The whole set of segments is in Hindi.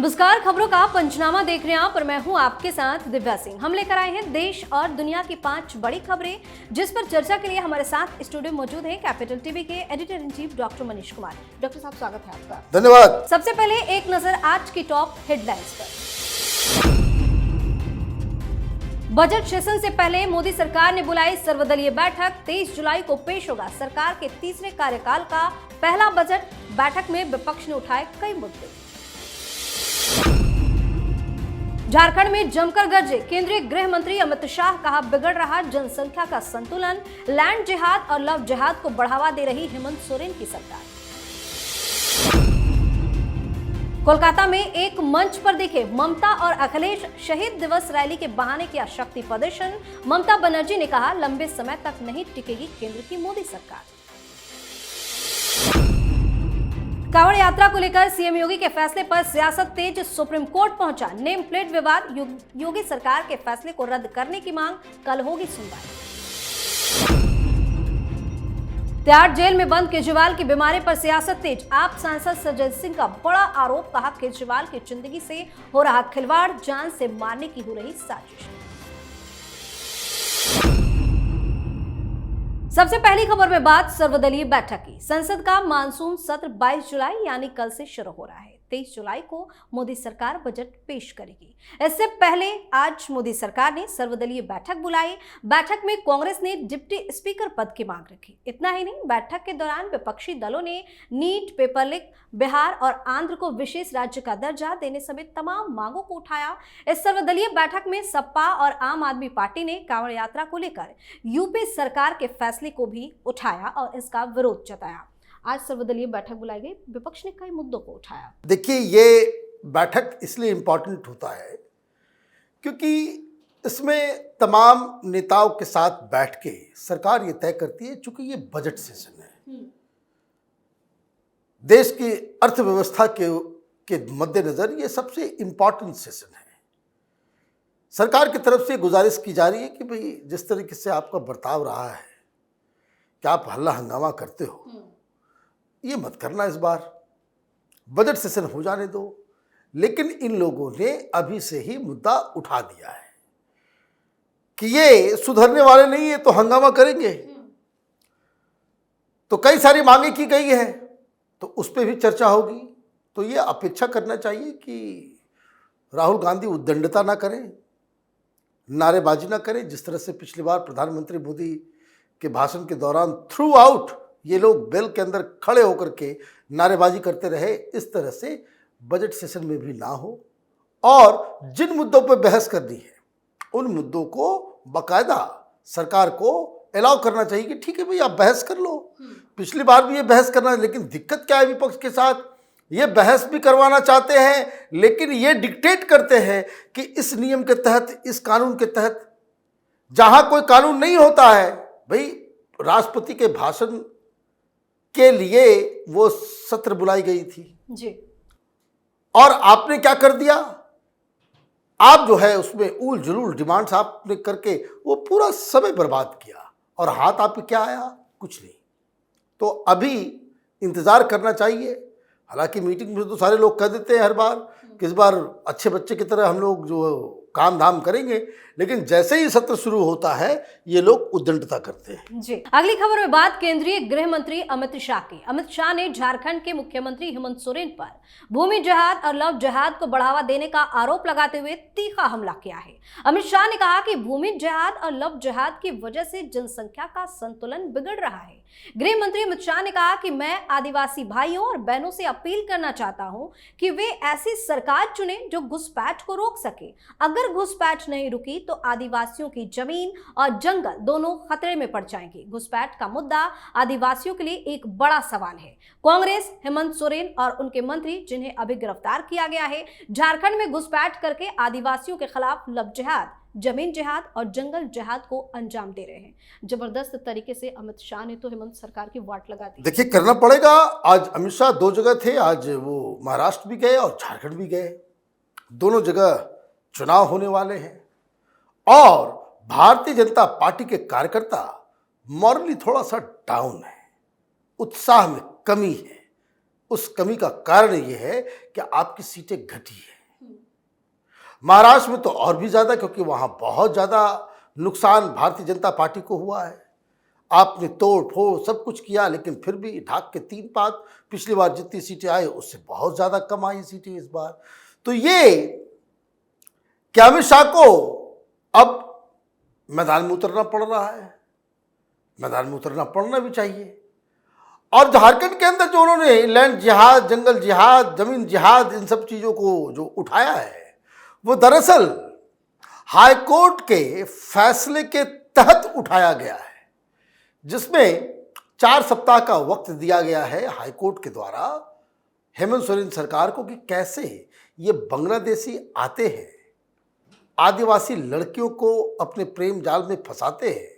नमस्कार, खबरों का पंचनामा देख रहे हैं आप और मैं हूं आपके साथ दिव्या सिंह। हम लेकर आए हैं देश और दुनिया की 5 बड़ी खबरें जिस पर चर्चा के लिए हमारे साथ स्टूडियो में मौजूद हैं कैपिटल टीवी के editor in chief doctor Manish Kumar. Doctor साहब, स्वागत है आपका। धन्यवाद। सबसे पहले एक नजर आज की टॉप हेडलाइंस पर। बजट सेशन से पहले मोदी सरकार ने बुलाई सर्वदलीय बैठक। 23 जुलाई को पेश होगा सरकार के तीसरे कार्यकाल का पहला बजट। बैठक में विपक्ष ने उठाए कई मुद्दे। झारखंड में जमकर गरजे केंद्रीय गृह मंत्री अमित शाह, कहा बिगड़ रहा जनसंख्या का संतुलन। लैंड जिहाद और लव जिहाद को बढ़ावा दे रही हेमंत सोरेन की सरकार। कोलकाता में एक मंच पर दिखे ममता और अखिलेश। शहीद दिवस रैली के बहाने किया शक्ति प्रदर्शन। ममता बनर्जी ने कहा लंबे समय तक नहीं टिकेगी केंद्र की मोदी सरकार। कांवड़ यात्रा को लेकर सीएम योगी के फैसले पर सियासत तेज। सुप्रीम कोर्ट पहुंचा नेम प्लेट विवाद। योगी सरकार के फैसले को रद्द करने की मांग, कल होगी सुनवाई। तिहाड़ जेल में बंद केजरीवाल की बीमारी पर सियासत तेज। आप सांसद संजय सिंह का बड़ा आरोप, कहा केजरीवाल की जिंदगी से हो रहा खिलवाड़, जान से मारने की हो रही साजिश। सबसे पहली खबर में बात सर्वदलीय बैठक की। संसद का मानसून सत्र 22 जुलाई यानी कल से शुरू हो रहा है। 23 जुलाई को मोदी सरकार बजट पेश करेगी। इससे पहले आज मोदी सरकार ने सर्वदलीय बैठक बुलाई। बैठक में कांग्रेस ने डिप्टी स्पीकर पद की मांग रखी। इतना ही नहीं, बैठक के दौरान विपक्षी दलों ने नीट, पेपर लीक, बिहार और आंध्र को विशेष राज्य का दर्जा देने समेत तमाम मांगों को उठाया। इस सर्वदलीय बैठक में सपा और आम आदमी पार्टी ने कांवड़ यात्रा को लेकर यूपी सरकार के फैसले को भी उठाया और इसका विरोध जताया। आज सर्वदलीय बैठक बुलाई गई, विपक्ष ने कई मुद्दों को उठाया। देखिए, ये बैठक इसलिए इम्पोर्टेंट होता है क्योंकि इसमें तमाम नेताओं के साथ बैठ के सरकार ये तय करती है, चूंकि ये बजट सेशन है, देश की अर्थव्यवस्था के मद्देनजर ये सबसे इम्पोर्टेंट सेशन है। सरकार की तरफ से गुजारिश की जा रही है कि भाई जिस तरीके से आपका बर्ताव रहा है कि आप हल्ला हंगामा करते हो, ये मत करना। इस बार बजट सेशन हो जाने दो। लेकिन इन लोगों ने अभी से ही मुद्दा उठा दिया है कि ये सुधरने वाले नहीं है तो हंगामा करेंगे। तो कई सारी मांगे की गई है, तो उस पर भी चर्चा होगी। तो ये अपेक्षा करना चाहिए कि राहुल गांधी उद्दंडता ना करें, नारेबाजी ना करें। जिस तरह से पिछली बार प्रधानमंत्री मोदी के भाषण के दौरान थ्रू आउट ये लोग बेल के अंदर खड़े होकर के नारेबाजी करते रहे, इस तरह से बजट सेशन में भी ना हो। और जिन मुद्दों पर बहस करनी है उन मुद्दों को बाकायदा सरकार को अलाउ करना चाहिए कि ठीक है भाई, आप बहस कर लो। पिछली बार भी ये बहस करना, लेकिन दिक्कत क्या है विपक्ष के साथ, ये बहस भी करवाना चाहते हैं लेकिन ये डिक्टेट करते हैं कि इस नियम के तहत, इस कानून के तहत, जहां कोई कानून नहीं होता है। भाई, राष्ट्रपति के भाषण के लिए वो सत्र बुलाई गई थी जी, और आपने क्या कर दिया, आप जो है उसमें ऊल जुलूल डिमांड्स आपने करके वो पूरा समय बर्बाद किया और हाथ आप पे क्या आया, कुछ नहीं। तो अभी इंतजार करना चाहिए। हालांकि मीटिंग में तो सारे लोग कह देते हैं हर बार कि इस बार अच्छे बच्चे की तरह हम लोग जो काम धाम करेंगे, लेकिन जैसे ही सत्र शुरू होता है ये लोग उद्दंडता करते हैं। जी, अगली खबर में बात केंद्रीय गृह मंत्री अमित शाह की। अमित शाह ने झारखंड के मुख्यमंत्री हेमंत सोरेन पर भूमि जिहाद और लव जिहाद को बढ़ावा देने का आरोप लगाते हुए तीखा हमला किया है। अमित शाह ने कहा कि भूमि जिहाद और लव जिहाद की वजह से जनसंख्या का संतुलन बिगड़ रहा है। गृह मंत्री अमित शाह ने कहा कि मैं आदिवासी भाइयों और बहनों से अपील करना चाहता हूं कि वे ऐसी सरकार चुने जो घुसपैठ को रोक सके। अगर घुसपैठ नहीं रुकी तो आदिवासियों की जमीन और जंगल दोनों खतरे में पड़ जाएंगे। घुसपैठ का मुद्दा आदिवासियों के लिए एक बड़ा सवाल है। कांग्रेस, हेमंत सोरेन और उनके मंत्री, जिन्हें अभी गिरफ्तार किया गया है, झारखंड में घुसपैठ करके आदिवासियों के खिलाफ लव जिहाद, जमीन जिहाद और जंगल जिहाद को अंजाम दे रहे हैं। जबरदस्त तरीके से अमित शाह ने तो हेमंत सरकार की वाट लगा दी। देखिए, करना पड़ेगा। आज अमित शाह 2 जगह थे, आज वो महाराष्ट्र भी गए और झारखंड भी गए। दोनों जगह चुनाव होने वाले हैं और भारतीय जनता पार्टी के कार्यकर्ता मॉरली थोड़ा सा डाउन है, उत्साह में कमी है। उस कमी का कारण यह है कि आपकी सीटें घटी है। महाराष्ट्र में तो और भी ज़्यादा, क्योंकि वहाँ बहुत ज़्यादा नुकसान भारतीय जनता पार्टी को हुआ है। आपने तोड़ फोड़ सब कुछ किया, लेकिन फिर भी ढाक के 3 पात, पिछली बार जितनी सीटें आई उससे बहुत ज़्यादा कम आई सीटें इस बार। तो ये क्या अमित शाह को अब मैदान में उतरना पड़ रहा है, मैदान में उतरना पड़ना भी चाहिए। और झारखंड के अंदर जो उन्होंने लैंड जिहाद, जंगल जिहाद, जमीन जिहाद, इन सब चीज़ों को जो उठाया है, वो दरअसल हाईकोर्ट के फैसले के तहत उठाया गया है, जिसमें 4 सप्ताह का वक्त दिया गया है हाईकोर्ट के द्वारा हेमंत सोरेन सरकार को कि कैसे ये बांग्लादेशी आते हैं, आदिवासी लड़कियों को अपने प्रेम जाल में फंसाते हैं,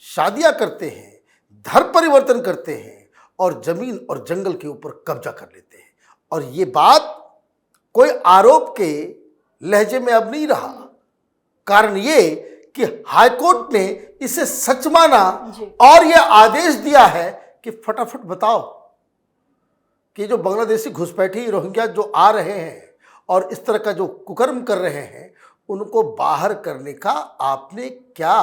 शादियां करते हैं, धर्म परिवर्तन करते हैं और जमीन और जंगल के ऊपर कब्जा कर लेते हैं। और ये बात कोई आरोप के लहजे में अब नहीं रहा। कारण ये कि हाईकोर्ट ने इसे सच माना और यह आदेश दिया है कि फटाफट बताओ कि जो बांग्लादेशी घुसपैठी रोहिंग्या जो आ रहे हैं और इस तरह का जो कुकर्म कर रहे हैं, उनको बाहर करने का आपने क्या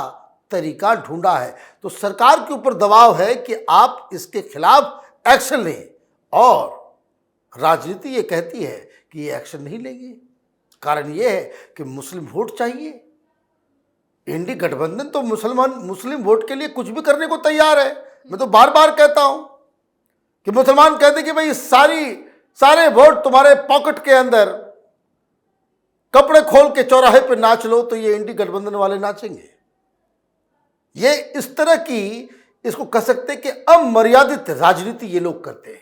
तरीका ढूंढा है। तो सरकार के ऊपर दबाव है कि आप इसके खिलाफ एक्शन लें, और राजनीति ये कहती है कि ये एक्शन नहीं लेंगे। कारण ये है कि मुस्लिम वोट चाहिए। इंडी गठबंधन तो मुस्लिम वोट के लिए कुछ भी करने को तैयार है। मैं तो बार बार कहता हूं कि मुसलमान कहते कि भाई सारे वोट तुम्हारे पॉकेट के अंदर, कपड़े खोल के चौराहे पे नाच लो, तो ये इंडी गठबंधन वाले नाचेंगे। ये इस तरह की, इसको कह सकते हैं कि अमर्यादित राजनीति ये लोग करते हैं।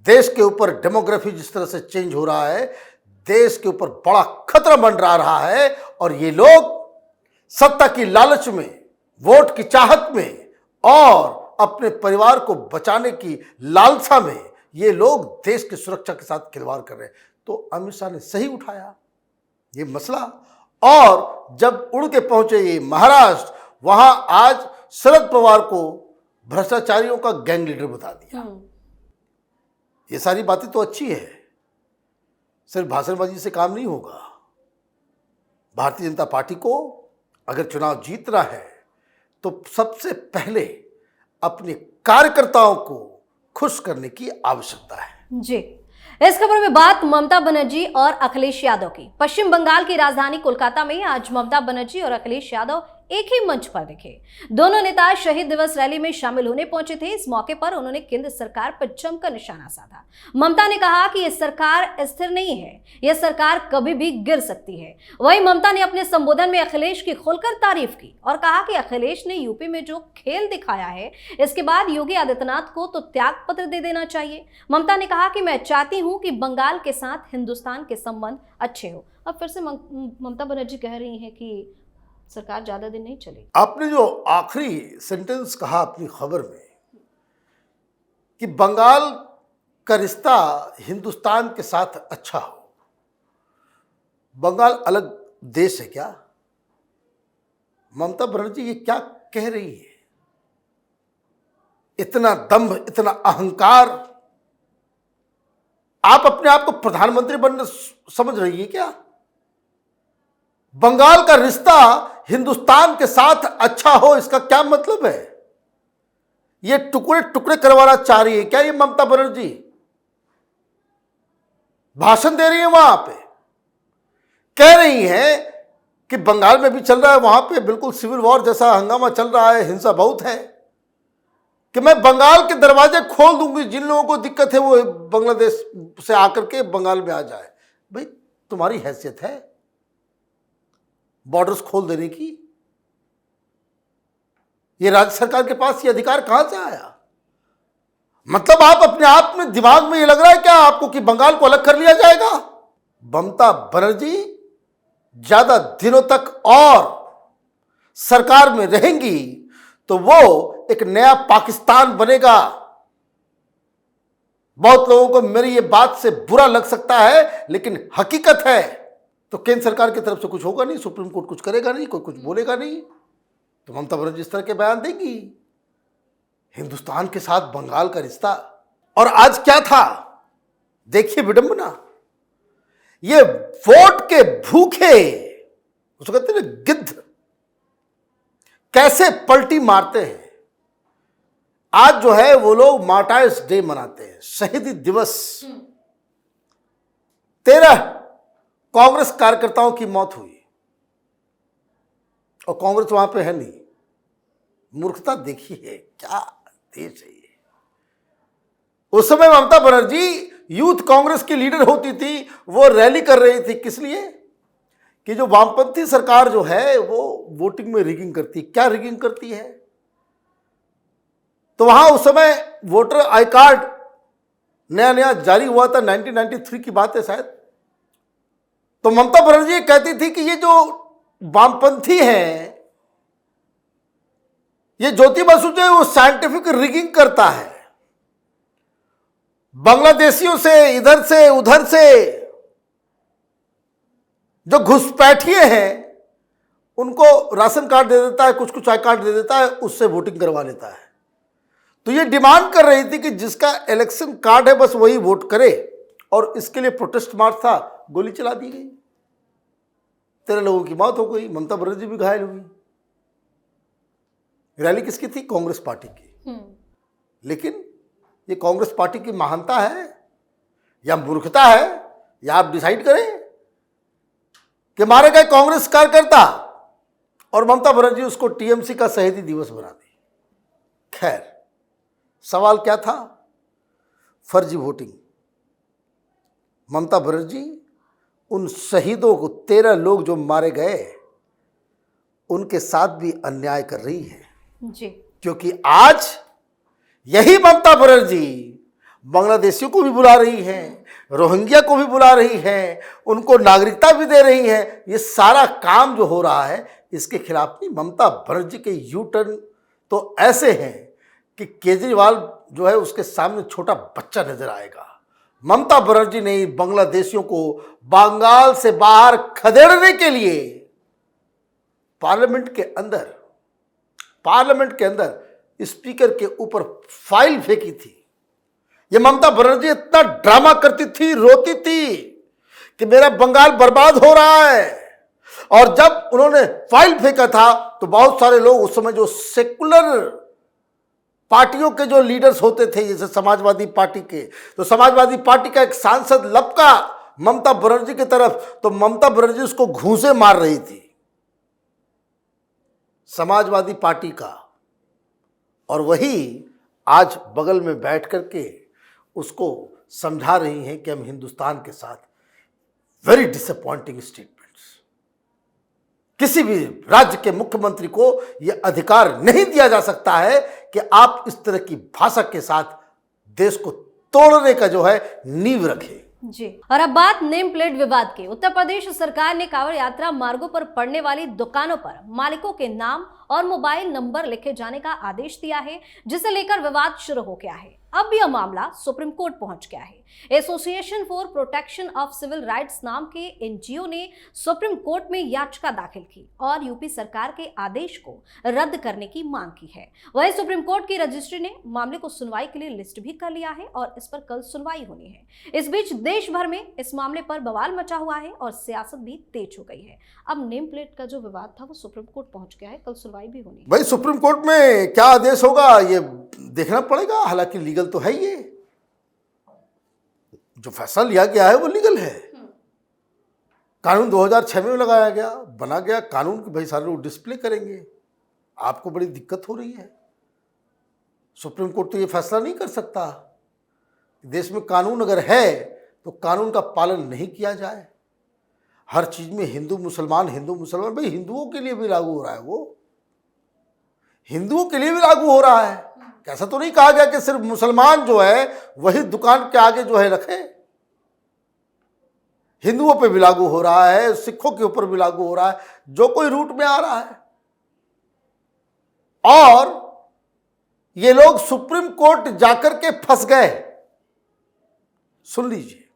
देश के ऊपर डेमोग्राफी जिस तरह से चेंज हो रहा है, देश के ऊपर बड़ा खतरा मंडरा रहा है, और ये लोग सत्ता की लालच में, वोट की चाहत में और अपने परिवार को बचाने की लालसा में ये लोग देश की सुरक्षा के साथ खिलवाड़ कर रहे हैं। तो अमित शाह ने सही उठाया ये मसला, और जब उड़ के पहुंचे ये महाराष्ट्र, वहां आज शरद पवार को भ्रष्टाचारियों का गैंग लीडर बता दिया। ये सारी बातें तो अच्छी है, सिर्फ भाषणबाजी से काम नहीं होगा। भारतीय जनता पार्टी को अगर चुनाव जीतना है तो सबसे पहले अपने कार्यकर्ताओं को खुश करने की आवश्यकता है। जी, इस खबर में बात ममता बनर्जी और अखिलेश यादव की। पश्चिम बंगाल की राजधानी कोलकाता में आज ममता बनर्जी और अखिलेश यादव एक ही मंच पर दिखे। दोनों नेता शहीद दिवस रैली में शामिल होने पहुंचे थे। इस मौके पर उन्होंने केंद्र सरकार पर जमकर निशाना साधा। ममता ने कहा कि यह सरकार स्थिर नहीं है, यह सरकार कभी भी गिर सकती है। वहीं ममता ने अपने संबोधन में अखिलेश की खुलकर तारीफ की और कहा कि अखिलेश ने यूपी में जो खेल दिखाया है, इसके बाद योगी आदित्यनाथ को तो त्याग पत्र दे देना चाहिए। ममता ने कहा कि मैं चाहती हूं कि बंगाल के साथ हिंदुस्तान के संबंध अच्छे हो। अब फिर से ममता बनर्जी कह रही हैं कि सरकार ज्यादा दिन नहीं चलेगी। आपने जो आखिरी सेंटेंस कहा अपनी खबर में कि बंगाल का रिश्ता हिंदुस्तान के साथ अच्छा हो, बंगाल अलग देश है क्या? ममता बनर्जी ये क्या कह रही है? इतना दंभ, इतना अहंकार, आप अपने आप को प्रधानमंत्री बनना समझ रही है क्या? बंगाल का रिश्ता हिंदुस्तान के साथ अच्छा हो, इसका क्या मतलब है? ये टुकड़े टुकड़े करवाना चाह रही है क्या ये ममता बनर्जी? भाषण दे रही है, वहां पे कह रही है कि बंगाल में भी चल रहा है, वहां पे बिल्कुल सिविल वॉर जैसा हंगामा चल रहा है, हिंसा बहुत है, कि मैं बंगाल के दरवाजे खोल दूंगी, जिन लोगों को दिक्कत है वो बांग्लादेश से आकर के बंगाल में आ जाए। भाई तुम्हारी हैसियत है बॉर्डर्स खोल देने की? ये राज्य सरकार के पास ये अधिकार कहां से आया? मतलब आप अपने आप में दिमाग में ये लग रहा है क्या आपको कि बंगाल को अलग कर लिया जाएगा? ममता बनर्जी ज्यादा दिनों तक और सरकार में रहेंगी तो वो एक नया पाकिस्तान बनेगा। बहुत लोगों को मेरी ये बात से बुरा लग सकता है, लेकिन हकीकत है। तो केंद्र सरकार की तरफ से कुछ होगा नहीं, सुप्रीम कोर्ट कुछ करेगा नहीं, कोई कुछ बोलेगा नहीं, तो ममता बनर्जी इस तरह के बयान देंगी। हिंदुस्तान के साथ बंगाल का रिश्ता, और आज क्या था देखिए विडंबना। ये वोट के भूखे, उसको कहते हैं ना गिद्ध, कैसे पलटी मारते हैं। आज जो है वो लोग मार्टायर्स डे मनाते हैं, शहीदी दिवस। 13 कांग्रेस कार्यकर्ताओं की मौत हुई और कांग्रेस वहां पे है नहीं। मूर्खता देखी है, क्या देश है ये। उस समय ममता बनर्जी यूथ कांग्रेस की लीडर होती थी, वो रैली कर रही थी। किस लिए? कि जो वामपंथी सरकार जो है वो वोटिंग में रिगिंग करती है। क्या रिगिंग करती है? तो वहां उस समय वोटर आई कार्ड नया नया जारी हुआ था, 1993 की बात है शायद। तो ममता बनर्जी कहती थी कि ये जो वामपंथी हैं, ये ज्योति बसु जो है वो साइंटिफिक रिगिंग करता है, बांग्लादेशियों से, इधर से उधर से जो घुसपैठिए हैं उनको राशन कार्ड दे देता है, कुछ कुछ आई कार्ड दे देता है, उससे वोटिंग करवा लेता है। तो ये डिमांड कर रही थी कि जिसका इलेक्शन कार्ड है बस वही वोट करे, और इसके लिए प्रोटेस्ट मार्च था, गोली चला दी गई, 13 लोगों की मौत हो गई, ममता बनर्जी भी घायल हुई। रैली किसकी थी? कांग्रेस पार्टी की। लेकिन ये कांग्रेस पार्टी की महानता है या मूर्खता है, या आप डिसाइड करें कि मारे गए कांग्रेस कार्यकर्ता और ममता बनर्जी उसको टीएमसी का शहीदी दिवस बना दी। खैर, सवाल क्या था? फर्जी वोटिंग। ममता बनर्जी उन शहीदों को, 13 लोग जो मारे गए, उनके साथ भी अन्याय कर रही है जी। क्योंकि आज यही ममता बनर्जी बांग्लादेशियों को भी बुला रही है, रोहिंग्या को भी बुला रही है, उनको नागरिकता भी दे रही है। ये सारा काम जो हो रहा है इसके खिलाफ नहीं। ममता बनर्जी के यू टर्न तो ऐसे हैं कि केजरीवाल जो है उसके सामने छोटा बच्चा नजर आएगा। ममता बनर्जी ने बांग्लादेशियों को बंगाल से बाहर खदेड़ने के लिए पार्लियामेंट के अंदर स्पीकर के ऊपर फाइल फेंकी थी। ये ममता बनर्जी इतना ड्रामा करती थी, रोती थी कि मेरा बंगाल बर्बाद हो रहा है। और जब उन्होंने फाइल फेंका था तो बहुत सारे लोग उस समय जो सेकुलर पार्टियों के जो लीडर्स होते थे, जैसे समाजवादी पार्टी के, तो समाजवादी पार्टी का एक सांसद लपका ममता बनर्जी की तरफ, तो ममता बनर्जी उसको घूंसे मार रही थी, समाजवादी पार्टी का। और वही आज बगल में बैठ करके उसको समझा रही हैं कि हम हिंदुस्तान के साथ। Very disappointing statements. किसी भी राज्य के मुख्यमंत्री को यह अधिकार नहीं दिया जा सकता है कि आप इस तरह की भाषा के साथ देश को तोड़ने का जो है नींव रखें। जी। और अब बात नेम प्लेट विवाद की। उत्तर प्रदेश सरकार ने कांवड़ यात्रा मार्गों पर पड़ने वाली दुकानों पर मालिकों के नाम और मोबाइल नंबर लिखे जाने का आदेश दिया है, जिसे लेकर विवाद शुरू हो गया है। अब यह मामला सुप्रीम कोर्ट पहुंच गया है। Association for protection of civil rights नाम के एनजीओ ने सुप्रीम कोर्ट में याचिका दाखिल की और यूपी सरकार के आदेश को रद्द करने की मांग की है। वहीं सुप्रीम कोर्ट की रजिस्ट्री ने मामले को सुनवाई के लिए लिस्ट भी कर लिया है और इस पर कल सुनवाई होनी है। इस बीच देश भर में इस मामले पर बवाल मचा हुआ है और सियासत भी तेज हो गई है। अब नेम प्लेट का जो विवाद था वो सुप्रीम कोर्ट पहुंच गया है, कल सुनवाई भी होनी है। भाई सुप्रीम कोर्ट में क्या आदेश होगा ये देखना पड़ेगा। हालांकि लीगल तो है, ये जो फैसला लिया गया है वो लीगल है। कानून 2006 में लगाया गया, बना गया कानून कि भाई सारे लोग डिस्प्ले करेंगे। आपको बड़ी दिक्कत हो रही है। सुप्रीम कोर्ट तो ये फैसला नहीं कर सकता। देश में कानून अगर है तो कानून का पालन नहीं किया जाए। हर चीज में हिंदू मुसलमान भाई हिंदुओं के लिए भी लागू हो रहा है, वो हिंदुओं के लिए भी लागू हो रहा है। ऐसा तो नहीं कहा गया कि सिर्फ मुसलमान जो है वही दुकान के आगे जो है रखे। हिंदुओं पे भी लागू हो रहा है, सिखों के ऊपर भी लागू हो रहा है, जो कोई रूट में आ रहा है। और ये लोग सुप्रीम कोर्ट जाकर के फंस गए। सुन लीजिए,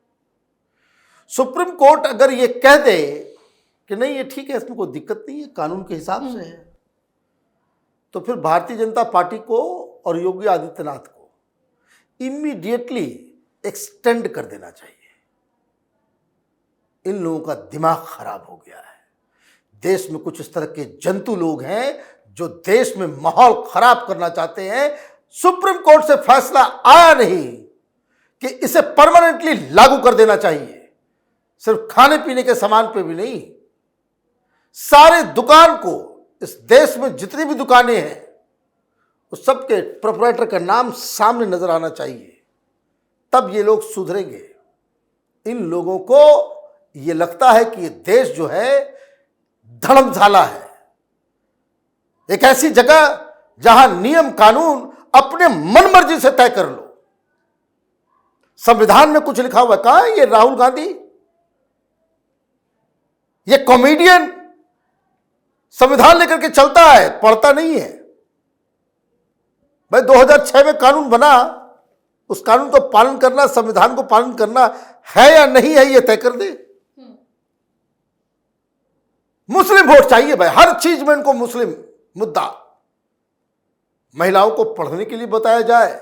सुप्रीम कोर्ट अगर ये कह दे कि नहीं ये ठीक है, इसमें कोई दिक्कत नहीं है, कानून के हिसाब से है, तो फिर भारतीय जनता पार्टी को और योगी आदित्यनाथ को इमीडिएटली एक्सटेंड कर देना चाहिए। इन लोगों का दिमाग खराब हो गया है। देश में कुछ इस तरह के जंतु लोग हैं जो देश में माहौल खराब करना चाहते हैं। सुप्रीम कोर्ट से फैसला आया नहीं कि इसे परमानेंटली लागू कर देना चाहिए, सिर्फ खाने पीने के सामान पे भी नहीं, सारे दुकान को, इस देश में जितनी भी दुकानें हैं उस सबके प्रोपराइटर का नाम सामने नजर आना चाहिए, तब ये लोग सुधरेंगे। इन लोगों को ये लगता है कि ये देश जो है धर्मशाला है, एक ऐसी जगह जहां नियम कानून अपने मनमर्जी से तय कर लो। संविधान में कुछ लिखा हुआ है, कहां है ये राहुल गांधी, ये कॉमेडियन संविधान लेकर के चलता है, पढ़ता नहीं है। भाई 2006 में कानून बना, उस कानून को पालन करना, संविधान को पालन करना है या नहीं है ये तय कर दे। मुस्लिम वोट चाहिए भाई, हर चीज में इनको मुस्लिम मुद्दा। महिलाओं को पढ़ने के लिए बताया जाए,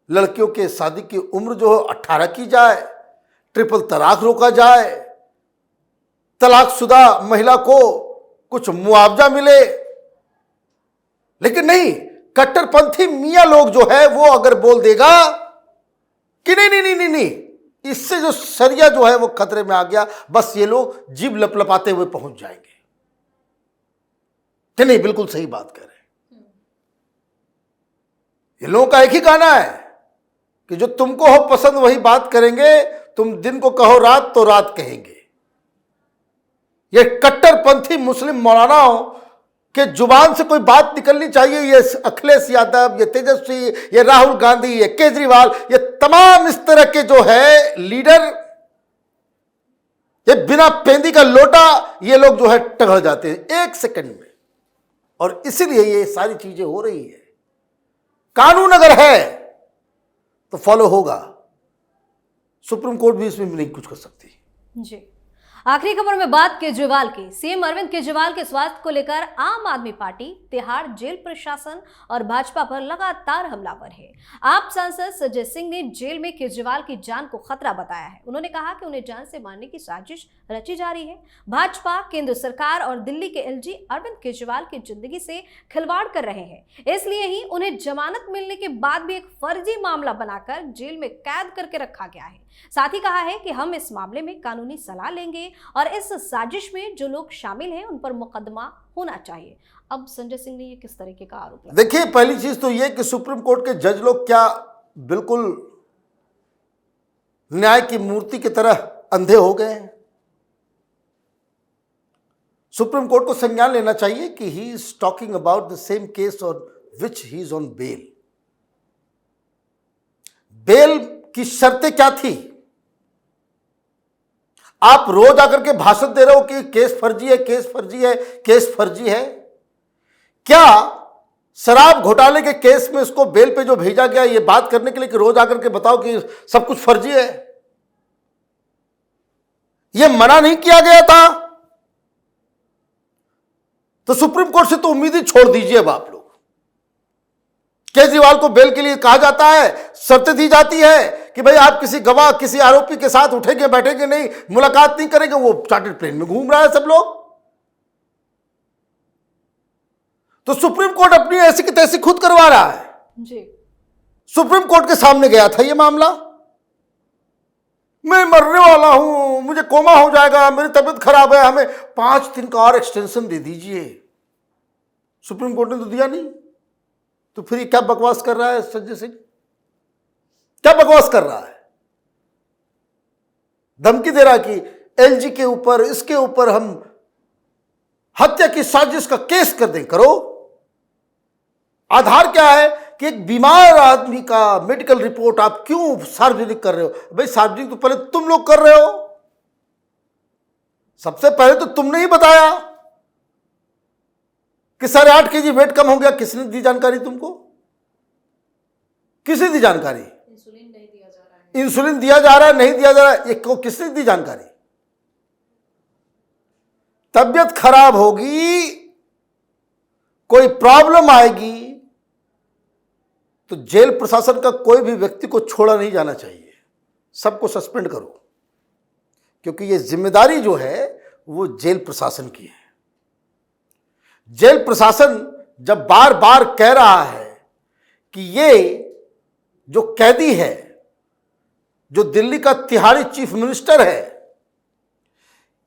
लड़कियों के शादी की उम्र जो है 18 की जाए, ट्रिपल तलाक रोका जाए, तलाकशुदा महिला को कुछ मुआवजा मिले। लेकिन नहीं, कट्टरपंथी मियां लोग जो है वो अगर बोल देगा कि नहीं नहीं नहीं नहीं नहीं, इससे जो शरिया जो है वो खतरे में आ गया, बस ये लोग जीभ लपलपाते हुए पहुंच जाएंगे कि नहीं, बिल्कुल सही बात कह रहे हैं। ये लोगों का एक ही कहना है कि जो तुमको हो पसंद वही बात करेंगे, तुम दिन को कहो रात तो रात कहेंगे। ये कट्टरपंथी मुस्लिम मौलानाओं के जुबान से कोई बात निकलनी चाहिए, ये अखिलेश यादव, ये तेजस्वी, ये राहुल गांधी, ये केजरीवाल, ये तमाम इस तरह के जो है लीडर, ये बिना पेंदी का लोटा ये लोग जो है टघल जाते हैं एक सेकंड में। और इसीलिए ये सारी चीजें हो रही है। कानून अगर है तो फॉलो होगा, सुप्रीम कोर्ट भी इसमें नहीं कुछ कर सकती। जी, आखिरी खबर में बात केजरीवाल की। सीएम अरविंद केजरीवाल के स्वास्थ्य को लेकर आम आदमी पार्टी, तिहाड़ जेल प्रशासन और भाजपा पर लगातार हमलावर है। आप सांसद संजय सिंह ने जेल में केजरीवाल की जान को खतरा बताया है। उन्होंने कहा कि उन्हें जान से मारने की साजिश रची जा रही है। भाजपा, केंद्र सरकार और दिल्ली के एलजी अरविंद केजरीवाल की जिंदगी से खिलवाड़ कर रहे हैं, इसलिए ही उन्हें जमानत मिलने के बाद भी एक फर्जी मामला बनाकर जेल में कैद करके रखा गया है। साथ ही कहा है कि हम इस मामले में कानूनी सलाह लेंगे और इस साजिश में जो लोग शामिल हैं उन पर मुकदमा होना चाहिए। अब संजय सिंह ने ये किस तरीके का आरोप लगाया? देखिए, पहली चीज तो ये कि सुप्रीम कोर्ट के जज लोग क्या बिल्कुल न्याय की मूर्ति की तरह अंधे हो गए हैं? सुप्रीम कोर्ट को संज्ञान लेना चाहिए कि he is talking about the same case on which he is on bail. Bail की शर्तें क्या थी? आप रोज आकर के भाषण दे रहे हो कि केस फर्जी है, केस फर्जी है, केस फर्जी है। क्या शराब घोटाले के केस में उसको बेल पे जो भेजा गया ये बात करने के लिए कि रोज आकर के बताओ कि सब कुछ फर्जी है? ये मना नहीं किया गया था? तो सुप्रीम कोर्ट से तो उम्मीद ही छोड़ दीजिए। अब आप लोग, केजरीवाल को बेल के लिए कहा जाता है, शर्तें दी जाती है कि भाई आप किसी गवाह, किसी आरोपी के साथ उठेंगे बैठेंगे नहीं, मुलाकात नहीं करेंगे। वो चार्टर्ड प्लेन में घूम रहा है सब लोग। तो सुप्रीम कोर्ट अपनी ऐसी की तैसी खुद करवा रहा है जी। सुप्रीम कोर्ट के सामने गया था ये मामला, मैं मरने वाला हूं, मुझे कोमा हो जाएगा, मेरी तबीयत खराब है, हमें 5 दिन का और एक्सटेंशन दे दीजिए। सुप्रीम कोर्ट ने तो दिया नहीं। तो फिर ये क्या बकवास कर रहा है संजय सिंह? क्या बकवास कर रहा है? धमकी दे रहा है कि एलजी के ऊपर, इसके ऊपर हम हत्या की साजिश का केस कर दें। करो। आधार क्या है कि एक बीमार आदमी का मेडिकल रिपोर्ट आप क्यों सार्वजनिक कर रहे हो? भाई सार्वजनिक तो पहले तुम लोग कर रहे हो। सबसे पहले तो तुमने ही बताया कि 8.5 kg वेट कम हो गया। किसने दी जानकारी तुमको? किसने दी जानकारी? इंसुलिन नहीं दिया जा रहा है, इंसुलिन दिया जा रहा है, नहीं दिया जा रहा है, ये किसने दी जानकारी? तबीयत खराब होगी, कोई प्रॉब्लम आएगी तो जेल प्रशासन का कोई भी व्यक्ति को छोड़ा नहीं जाना चाहिए। सबको सस्पेंड करो। क्योंकि ये जिम्मेदारी जो है वो जेल प्रशासन की है। जेल प्रशासन जब बार बार कह रहा है कि ये जो कैदी है, जो दिल्ली का तिहाड़ी चीफ मिनिस्टर है,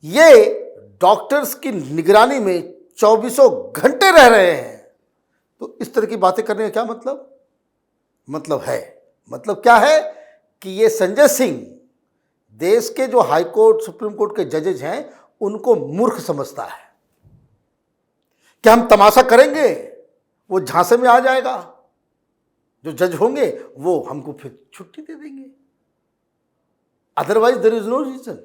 ये डॉक्टर्स की निगरानी में 24 घंटे रह रहे हैं, तो इस तरह की बातें करने का क्या मतलब क्या है कि ये संजय सिंह देश के जो हाई कोर्ट सुप्रीम कोर्ट के जजेज हैं उनको मूर्ख समझता है कि हम तमाशा करेंगे वो झांसे में आ जाएगा, जो जज होंगे वो हमको फिर छुट्टी दे देंगे, otherwise there is no reason.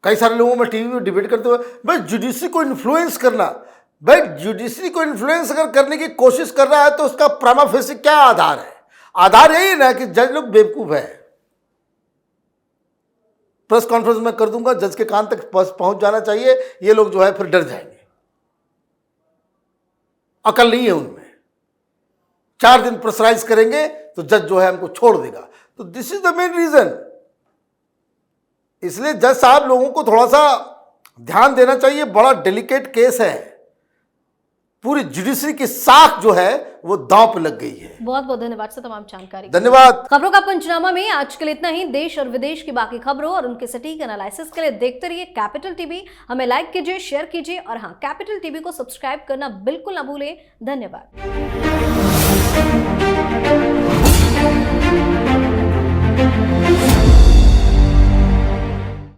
कई सारे लोगों में टीवी में डिबेट करते हुए भाई जुडिशरी को इन्फ्लुएंस करना, भाई जुडिशरी को इन्फ्लुएंस अगर करने की कोशिश कर रहा है तो उसका प्रामा फेसी क्या आधार है? आधार यही ना कि जज लोग बेवकूफ है। प्रेस कॉन्फ्रेंस में कर दूंगा, जज के कान तक पहुंच जाना चाहिए, ये लोग जो है फिर डर जाएंगे, अकल नहीं है उनमें। 4 दिन प्रेशराइज करेंगे तो जज जो है हमको छोड़ देगा, तो this is the main reason. इसलिए जज साहब लोगों को थोड़ा सा ध्यान देना चाहिए, बड़ा डेलिकेट केस है, पूरी जुडिशरी की साख जो है वो दांव पे लग गई है। बहुत बहुत धन्यवाद सर तमाम जानकारी। धन्यवाद। खबरों का पंचनामा में आज के लिए इतना ही। देश और विदेश की बाकी खबरों और उनके सटीक एनालिसिस के लिए देखते रहिए कैपिटल टीवी। हमें लाइक कीजिए, शेयर कीजिए और हाँ, कैपिटल टीवी को सब्सक्राइब करना बिल्कुल ना भूलें। धन्यवाद।